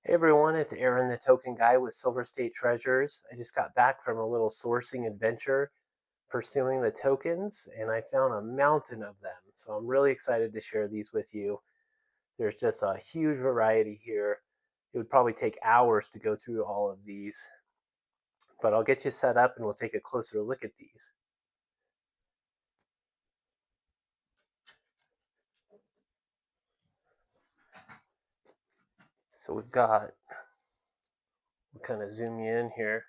Hey everyone, it's Aaron, the token guy with Silver State Treasures. I just got back from a little sourcing adventure pursuing the tokens, and I found a mountain of them. So I'm really excited to share these with you. There's just a huge variety here. It would probably take hours to go through all of these, but I'll get you set up and we'll take a closer look at these. So we'll kind of zoom you in here.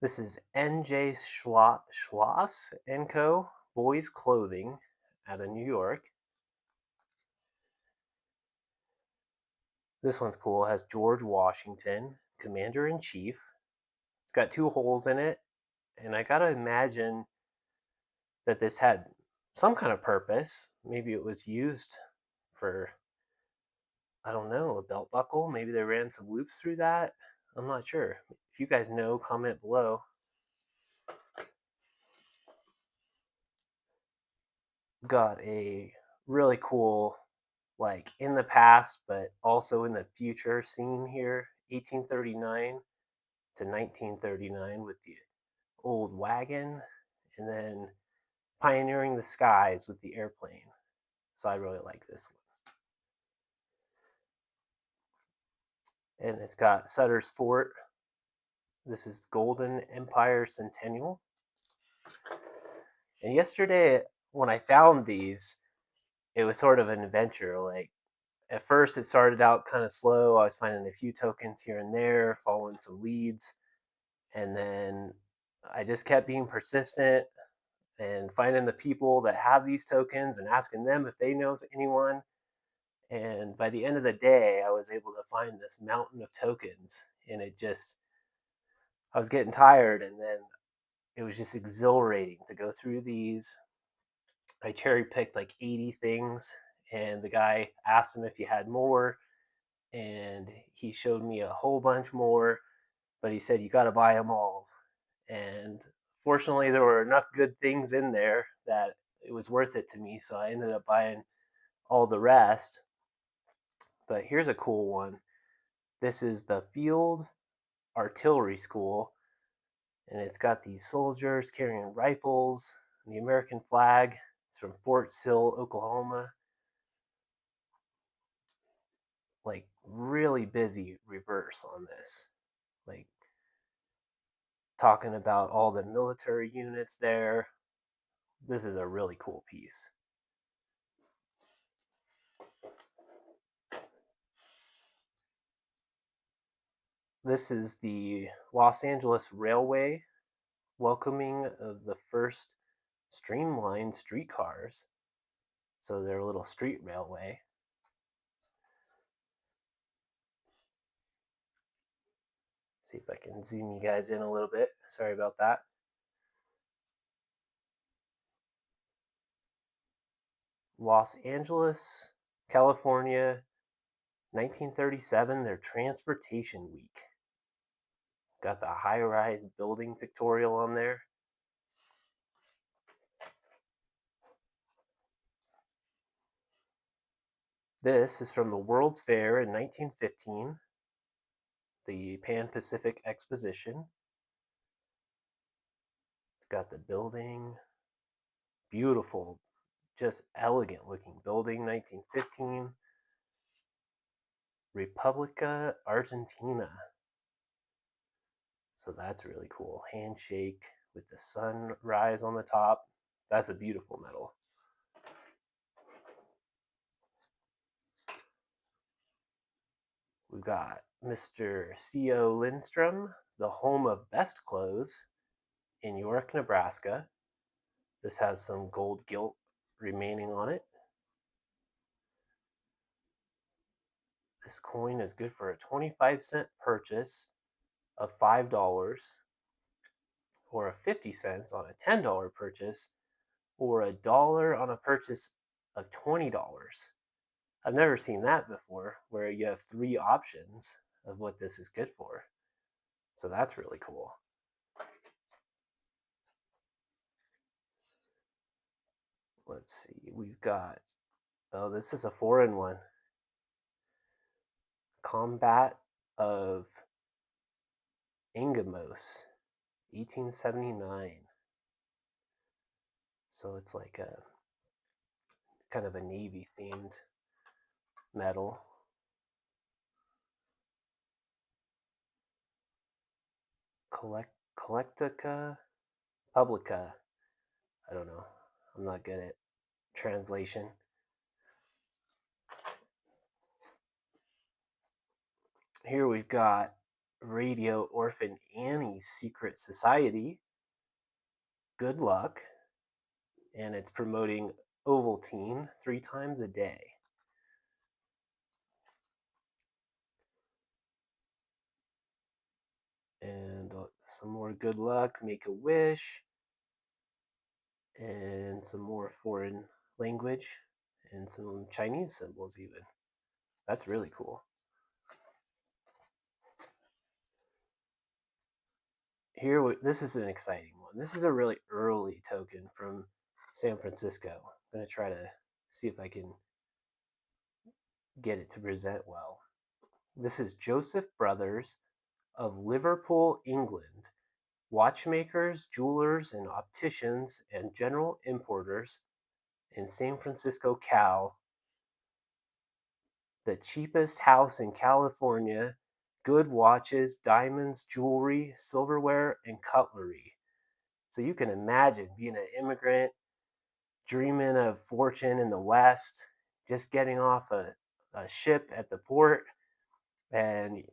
This is NJ Schloss & Co. Boys Clothing out of New York. This one's cool. It has George Washington, Commander in Chief. It's got two holes in it, and I gotta imagine that this had some kind of purpose. Maybe it was used for, I don't know, a belt buckle. Maybe they ran some loops through that. I'm not sure. If you guys know, comment below. Got a really cool, like in the past, but also in the future scene here, 1839 to 1939 with the old wagon, and then pioneering the skies with the airplane. So I really like this one. And it's got Sutter's Fort. This is Golden Empire Centennial. And yesterday, when I found these, it was sort of an adventure. Like, at first, it started out kind of slow. I was finding a few tokens here and there, following some leads. And then I just kept being persistent and finding the people that have these tokens and asking them if they know anyone. And by the end of the day, I was able to find this mountain of tokens. And I was getting tired. And then it was just exhilarating to go through these. I cherry picked like 80 things. And the guy asked him if he had more. And he showed me a whole bunch more. But he said, you got to buy them all. And fortunately, there were enough good things in there that it was worth it to me. So I ended up buying all the rest. But here's a cool one. This is the Field Artillery School, and it's got these soldiers carrying rifles, and the American flag. It's from Fort Sill, Oklahoma. Like, really busy reverse on this. Like, talking about all the military units there. This is a really cool piece. This is the Los Angeles Railway welcoming of the first streamlined streetcars. So they're a little street railway. See if I can zoom you guys in a little bit. Sorry about that. Los Angeles, California, 1937, their Transportation Week. Got the high rise building pictorial on there. This is from the World's Fair in 1915, the Pan Pacific Exposition. It's got the building, beautiful, just elegant looking building, 1915. Republica Argentina. So that's really cool. Handshake with the sunrise on the top. That's a beautiful medal. We've got Mr. C.O. Lindstrom, the home of best clothes in York, Nebraska. This has some gold gilt remaining on it. This coin is good for a 25-cent purchase of $5 or a 50 cents on a $10 purchase or $1 on a purchase of $20. I've never seen that before, where you have three options of what this is good for. So that's really cool. Let's see, we've got, oh, this is a foreign one. Combat of Ingamos, 1879. So it's like a kind of a Navy themed medal. Collectica Publica. I don't know. I'm not good at translation. Here we've got Radio Orphan Annie's Secret Society. Good luck. And it's promoting Ovaltine 3 times a day. And some more good luck, make a wish, and some more foreign language, and some Chinese symbols even. That's really cool. Here, this is an exciting one. This is a really early token from San Francisco. I'm going to try to see if I can get it to present well. This is Joseph Brothers of Liverpool, England, watchmakers, jewelers, and opticians and general importers in San Francisco, Cal. The cheapest house in California, good watches, diamonds, jewelry, silverware, and cutlery. So you can imagine being an immigrant, dreaming of fortune in the West, just getting off a ship at the port, and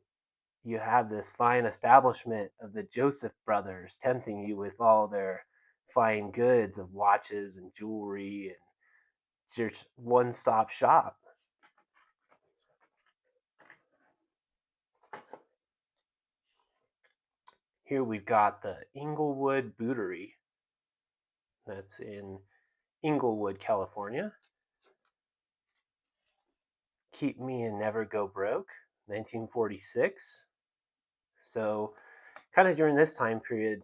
you have this fine establishment of the Joseph brothers tempting you with all their fine goods of watches and jewelry, and it's your one-stop shop. Here we've got the Inglewood Bootery. That's in Inglewood, California. Keep Me and Never Go Broke, 1946. So, kind of during this time period,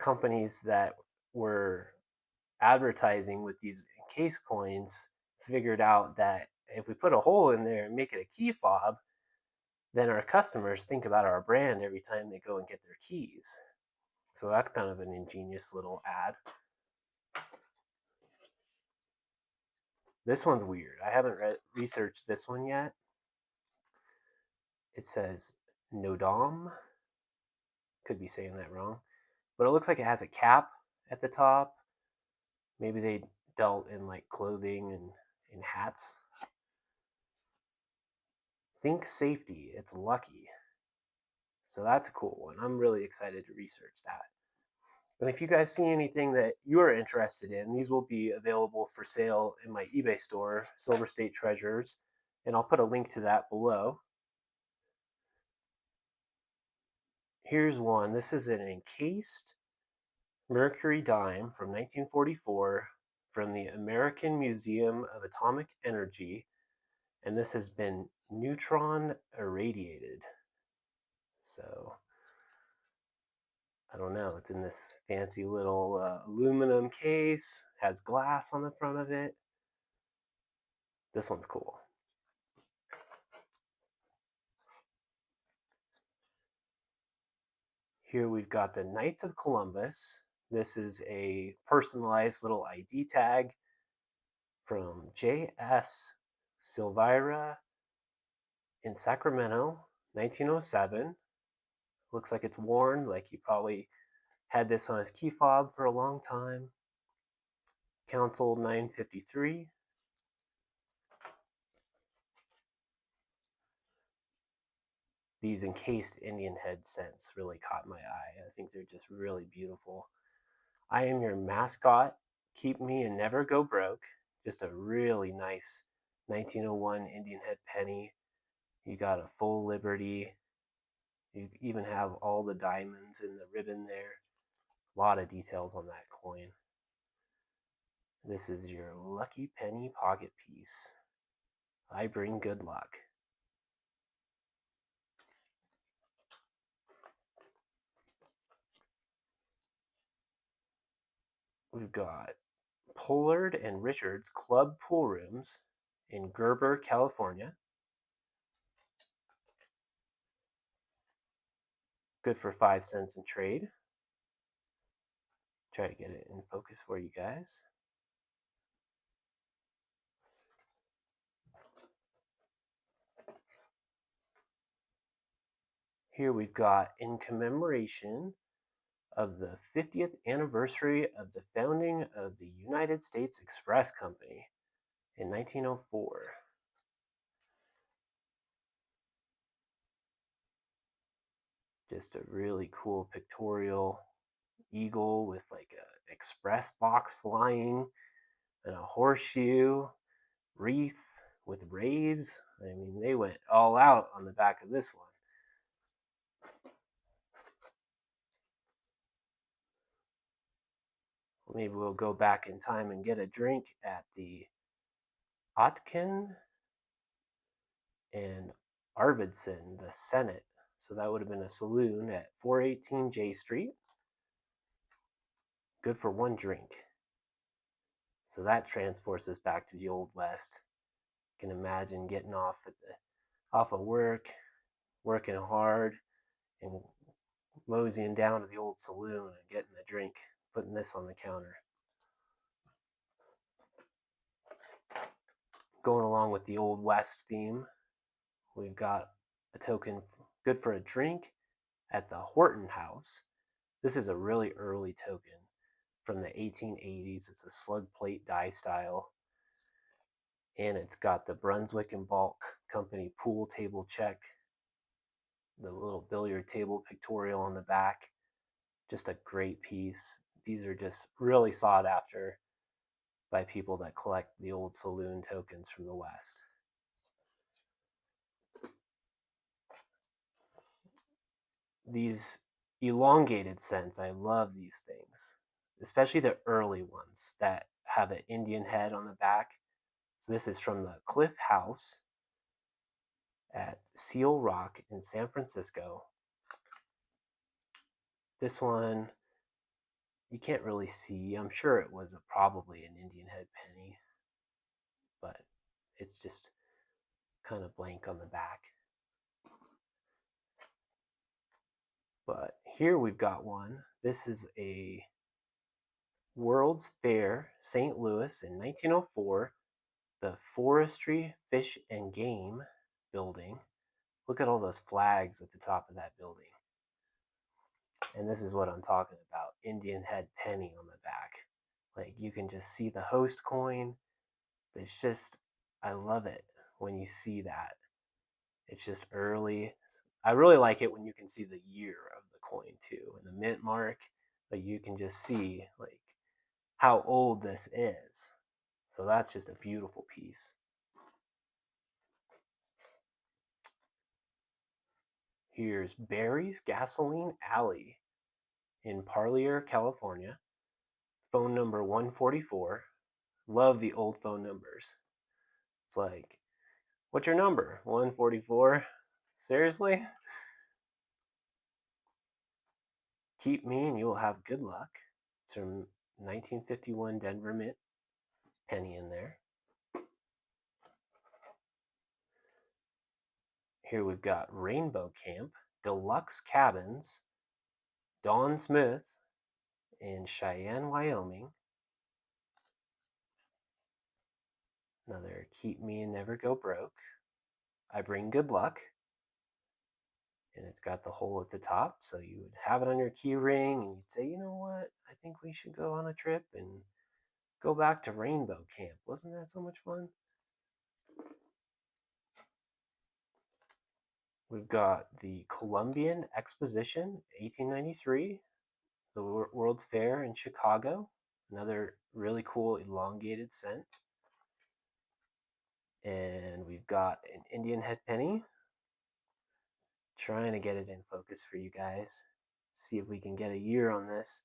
companies that were advertising with these encased coins figured out that if we put a hole in there and make it a key fob, then our customers think about our brand every time they go and get their keys. So that's kind of an ingenious little ad. This one's weird. I haven't researched this one yet. It says Nodam. Could be saying that wrong. But it looks like it has a cap at the top. Maybe they dealt in like clothing and in hats. Think safety. It's lucky. So that's a cool one. I'm really excited to research that. And if you guys see anything that you are interested in, these will be available for sale in my eBay store, Silver State Treasures, and I'll put a link to that below. Here's one. This is an encased Mercury dime from 1944 from the American Museum of Atomic Energy, and this has been neutron irradiated. So I don't know. It's in this fancy little aluminum case, has glass on the front of it. This one's cool. Here we've got the Knights of Columbus. This is a personalized little ID tag from J.S. Silveira in Sacramento, 1907. Looks like it's worn, like he probably had this on his key fob for a long time. Council 953. These encased Indian head scents really caught my eye. I think they're just really beautiful. I am your mascot. Keep me and never go broke. Just a really nice 1901 Indian head penny. You got a full Liberty. You even have all the diamonds in the ribbon there. A lot of details on that coin. This is your lucky penny pocket piece. I bring good luck. We've got Pollard and Richards Club Pool Rooms in Gerber, California. good for 5 cents in trade. Try to get it in focus for you guys. Here we've got in commemoration of the 50th anniversary of the founding of the United States Express Company in 1904. Just a really cool pictorial eagle with like a express box flying and a horseshoe wreath with rays. I mean, they went all out on the back of this one. Maybe we'll go back in time and get a drink at the Otkin and Arvidson, the Senate. So that would have been a saloon at 418 J Street. Good for one drink. So that transports us back to the Old West. You can imagine getting off of work, working hard, and moseying down to the old saloon and getting a drink, putting this on the counter. Going along with the Old West theme, we've got a token good for a drink at the Horton House. This is a really early token from the 1880s. It's a slug plate die style, and it's got the Brunswick and Balk Company pool table check, the little billiard table pictorial on the back. Just a great piece. These are just really sought after by people that collect the old saloon tokens from the West. These elongated cents, I love these things, especially the early ones that have an Indian head on the back. So this is from the Cliff House at Seal Rock in San Francisco. This one you can't really see. I'm sure it was probably an Indian head penny, but it's just kind of blank on the back. But here we've got one. This is a World's Fair, St. Louis in 1904, the Forestry, Fish, and Game building. Look at all those flags at the top of that building. And this is what I'm talking about, Indian head penny on the back. Like you can just see the host coin. It's just, I love it when you see that. It's just early. I really like it when you can see the year of the coin too, and the mint mark. Like you can just see like how old this is. So that's just a beautiful piece. Here's Barry's Gasoline Alley in Parlier, California. Phone number 144. Love the old phone numbers. It's like, what's your number? 144? Seriously? Keep me and you'll have good luck. It's from 1951 Denver Mint. Penny in there. Here we've got Rainbow Camp, Deluxe Cabins, Don Smith in Cheyenne, Wyoming. Another Keep Me and Never Go Broke. I Bring Good Luck. And it's got the hole at the top, so you would have it on your key ring and you'd say, you know what, I think we should go on a trip and go back to Rainbow Camp. Wasn't that so much fun? We've got the Columbian Exposition, 1893, the World's Fair in Chicago, another really cool elongated cent. And we've got an Indian head penny. Trying to get it in focus for you guys. See if we can get a year on this.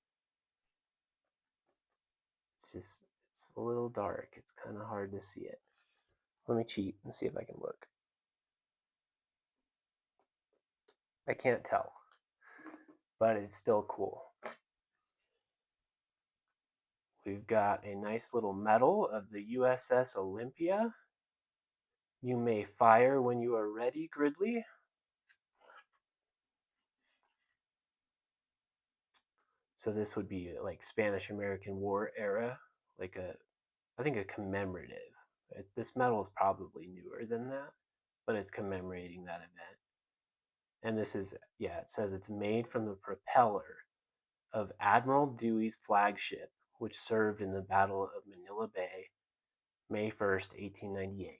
It's a little dark. It's kind of hard to see it. Let me cheat and see if I can look. I can't tell, but it's still cool. We've got a nice little medal of the USS Olympia. You may fire when you are ready, Gridley. So this would be like Spanish-American War era, like I think a commemorative. This medal is probably newer than that, but it's commemorating that event. And this is, yeah, it says it's made from the propeller of Admiral Dewey's flagship, which served in the Battle of Manila Bay, May 1st, 1898.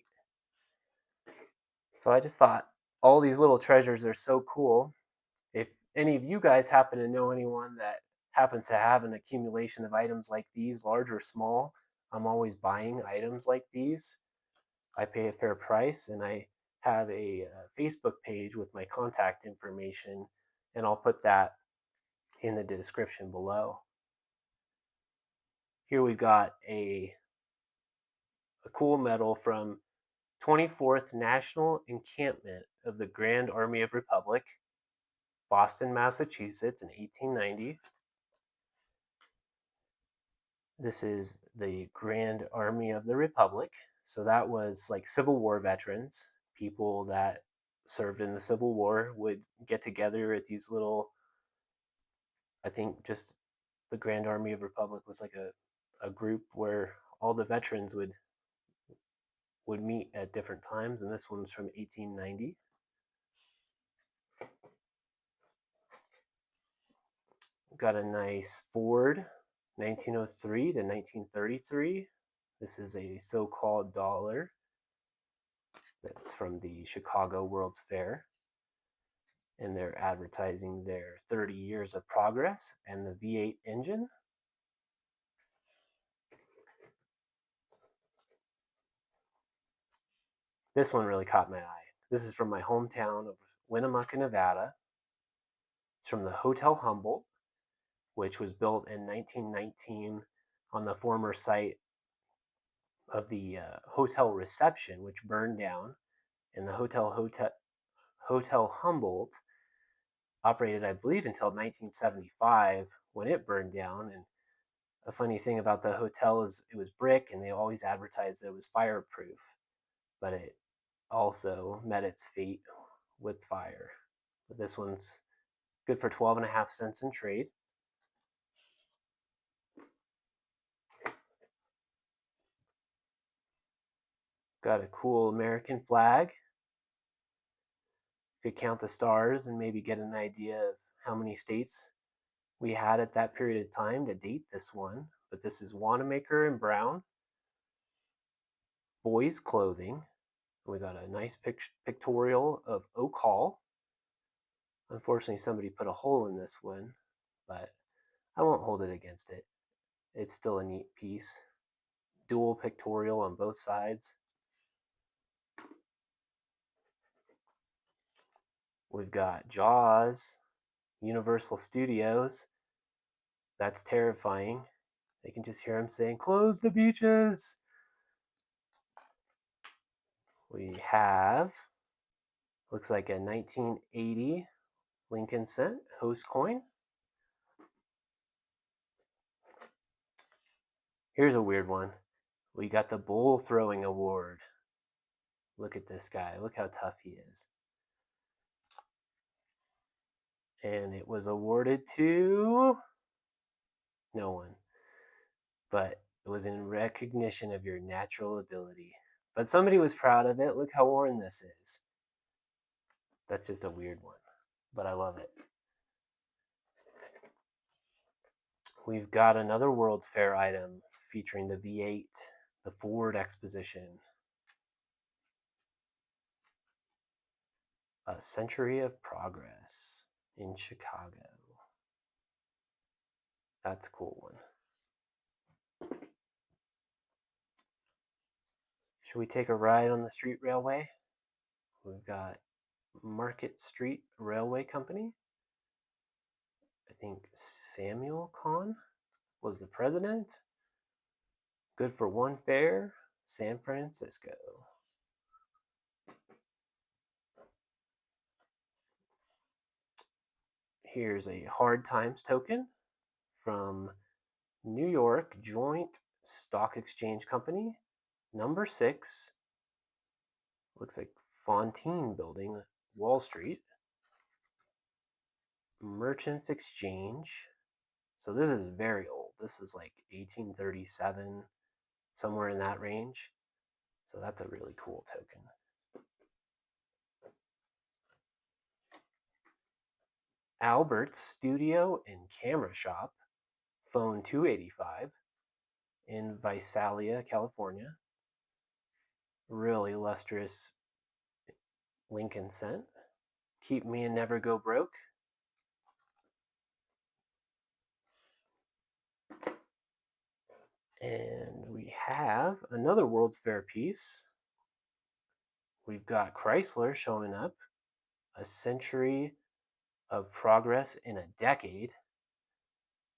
So I just thought all these little treasures are so cool. If any of you guys happen to know anyone that happens to have an accumulation of items like these, large or small, I'm always buying items like these. I pay a fair price, and I have a Facebook page with my contact information, and I'll put that in the description below. Here we've got a cool medal from 24th National Encampment of the Grand Army of Republic, Boston, Massachusetts in 1890. This is the Grand Army of the Republic. So that was like Civil War veterans, people that served in the Civil War would get together at these little, I think just the Grand Army of Republic was like a group where all the veterans would meet at different times, and this one's from 1890. Got a nice Ford 1903 to 1933. This is a so-called dollar that's from the Chicago World's Fair, and they're advertising their 30 years of progress and the V8 engine. This one really caught my eye. This is from my hometown of Winnemucca, Nevada. It's from the Hotel Humboldt, which was built in 1919 on the former site of the Hotel Reception, which burned down. And the Hotel Humboldt operated, I believe, until 1975 when it burned down. And a funny thing about the hotel is it was brick, and they always advertised that it was fireproof, but it also met its fate with fire. But this one's good for 12.5 cents in trade. Got a cool American flag. Could count the stars and maybe get an idea of how many states we had at that period of time to date this one. But this is Wanamaker and Brown. Boys clothing. We got a nice pictorial of Oak Hall. Unfortunately, somebody put a hole in this one, but I won't hold it against it. It's still a neat piece. Dual pictorial on both sides. We've got Jaws, Universal Studios. That's terrifying. They can just hear him saying, "Close the beaches." We have, looks like a 1980 Lincoln Cent host coin. Here's a weird one. We got the bull throwing award. Look at this guy. Look how tough he is. And it was awarded to no one, but it was in recognition of your natural ability. But somebody was proud of it. Look how worn this is. That's just a weird one, but I love it. We've got another World's Fair item featuring the V8, the Ford Exposition. A Century of Progress in Chicago. That's a cool one. Should we take a ride on the street railway? We've got Market Street Railway Company. I think Samuel Kahn was the president. Good for one fare, San Francisco. Here's a Hard Times token from New York Joint Stock Exchange Company, number 6. Looks like Fontaine Building, Wall Street. Merchants Exchange. So this is very old. This is like 1837, somewhere in that range. So that's a really cool token. Albert's Studio and Camera Shop, phone 285 in Visalia, California. Really illustrious Lincoln cent. Keep me and never go broke. And we have another World's Fair piece. We've got Chrysler showing up, a century of progress in a decade.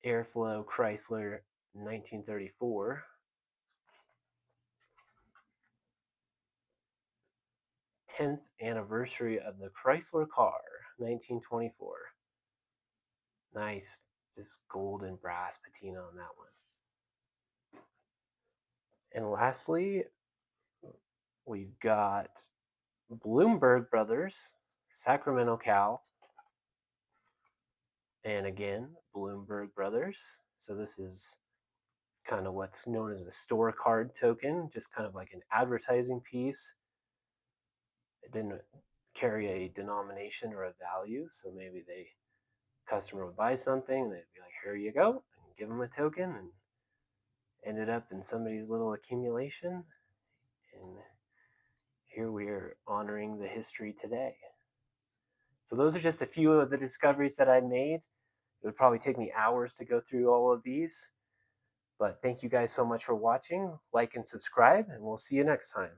Airflow Chrysler 1934. Tenth anniversary of the Chrysler car, 1924. Nice, just gold and brass patina on that one. And lastly, we've got Bloomberg Brothers, Sacramento Cal, and again, Bloomberg Brothers. So this is kind of what's known as a store card token, just kind of like an advertising piece. It didn't carry a denomination or a value, so maybe the customer would buy something and they'd be like, here you go, and give them a token, and ended up in somebody's little accumulation. And here we are honoring the history today. So those are just a few of the discoveries that I made. It would probably take me hours to go through all of these. But thank you guys so much for watching. Like and subscribe, and we'll see you next time.